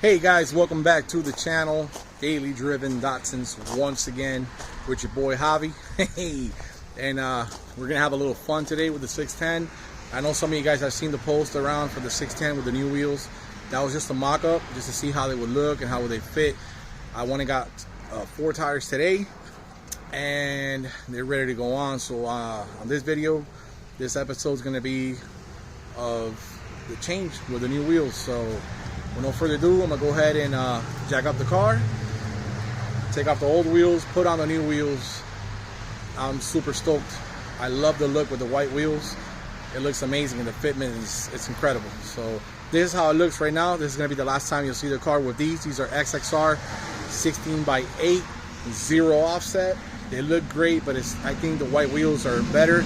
Hey guys, welcome back to the channel. Daily Driven Datsuns once again with your boy Javi. Hey, and we're gonna have a little fun today with the 610. I know some of you guys have seen the post around for the 610 with the new wheels. That was just a mock-up, just to see how they would look and how would they fit. I went and got 4 tires today, and they're ready to go on. So on this video, this episode is gonna be of the change with the new wheels. So with no further ado, I'm gonna go ahead and jack up the car, take off the old wheels, put on the new wheels. I'm super stoked. I love the look with the white wheels. It looks amazing, and the fitment it's incredible. So this is how it looks right now. This is gonna be the last time you'll see the car with these. These are XXR 16x8, 0 offset. They look great, but I think the white wheels are better.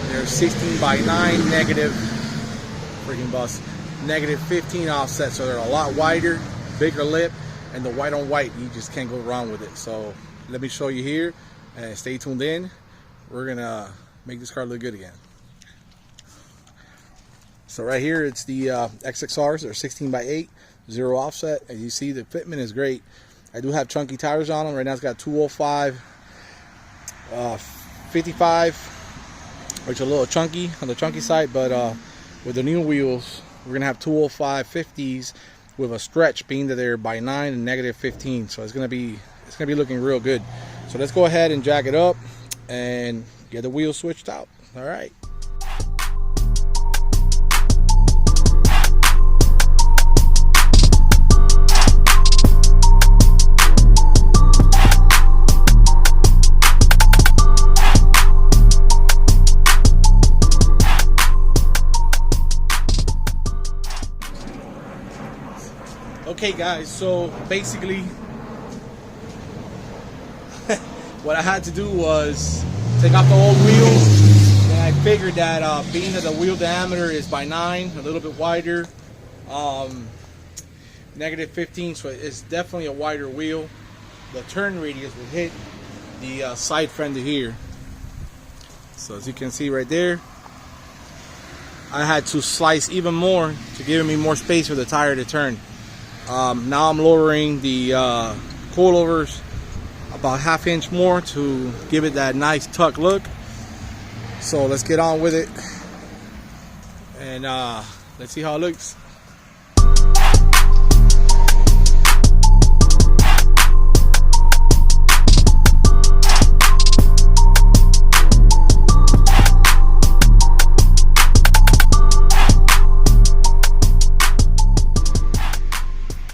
They're 16x9 negative, freaking bust, negative 15 offset, so they're a lot wider, bigger lip, and the white on white, you just can't go wrong with it. So let me show you here, and stay tuned in. We're gonna make this car look good again. So right here, it's the XXRs. They're 16x8, 0 offset. As you see, the fitment is great. I do have chunky tires on them. Right now it's got 205 55, which are a little chunky on the chunky side, but with the new wheels, we're gonna have 205 50s with a stretch, being that they're by 9 and negative 15. So it's gonna be looking real good. So let's go ahead and jack it up and get the wheels switched out. All right. Okay guys, so basically what I had to do was take off the old wheels, and I figured that being that the wheel diameter is by 9, a little bit wider, negative 15, so it's definitely a wider wheel. The turn radius will hit the side fender here. So as you can see right there, I had to slice even more to give me more space for the tire to turn. Now I'm lowering the coilovers about ½ inch more to give it that nice tuck look. So let's get on with it, and let's see how it looks.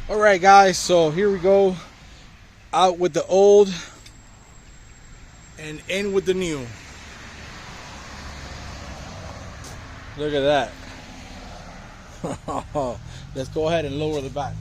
Alright guys, so here we go, out with the old and in with the new. Look at that. Let's go ahead and lower the back.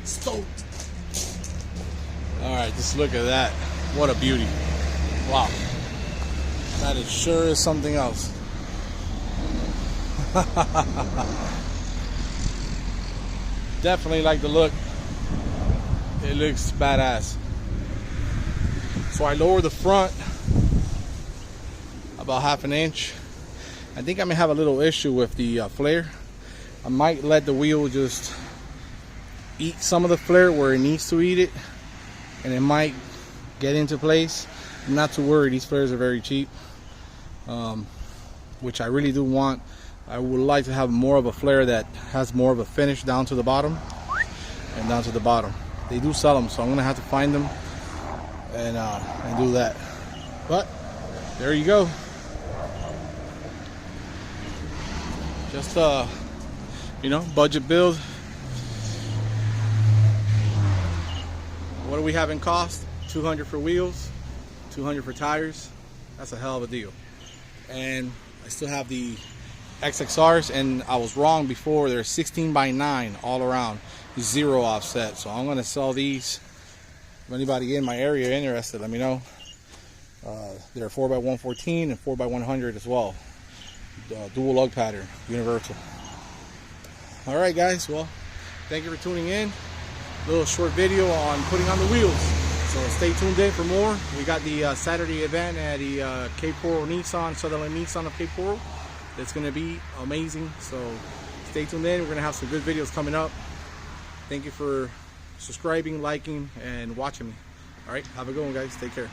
Stoked. Alright, just look at that. What a beauty. Wow. That is sure is something else. Definitely like the look. It looks badass. So I lowered the front about ½ inch. I think I may have a little issue with the flare. I might let the wheel just eat some of the flare where it needs to eat it, and it might get into place. I'm not too worried. These flares are very cheap, which I really do want. I would like to have more of a flare that has more of a finish down to the bottom and down to the bottom. They do sell them, so I'm gonna have to find them and do that. But there you go. Just you know, budget build. What do we have in cost? $200 for wheels, $200 for tires. That's a hell of a deal. And I still have the XXRs, and I was wrong before. They're 16x9 all around, 0 offset. So I'm gonna sell these If anybody in my area interested, let me know. They're 4x114 and 4x100 as well. Dual lug pattern, universal. All right, guys. Well, thank you for tuning in. Little short video on putting on the wheels. So stay tuned in for more. We got the Saturday event at the Cape Coral Nissan, Sutherland Nissan of Cape Coral. It's going to be amazing. So stay tuned in. We're going to have some good videos coming up. Thank you for subscribing, liking, and watching me. All right, have a good one, guys. Take care.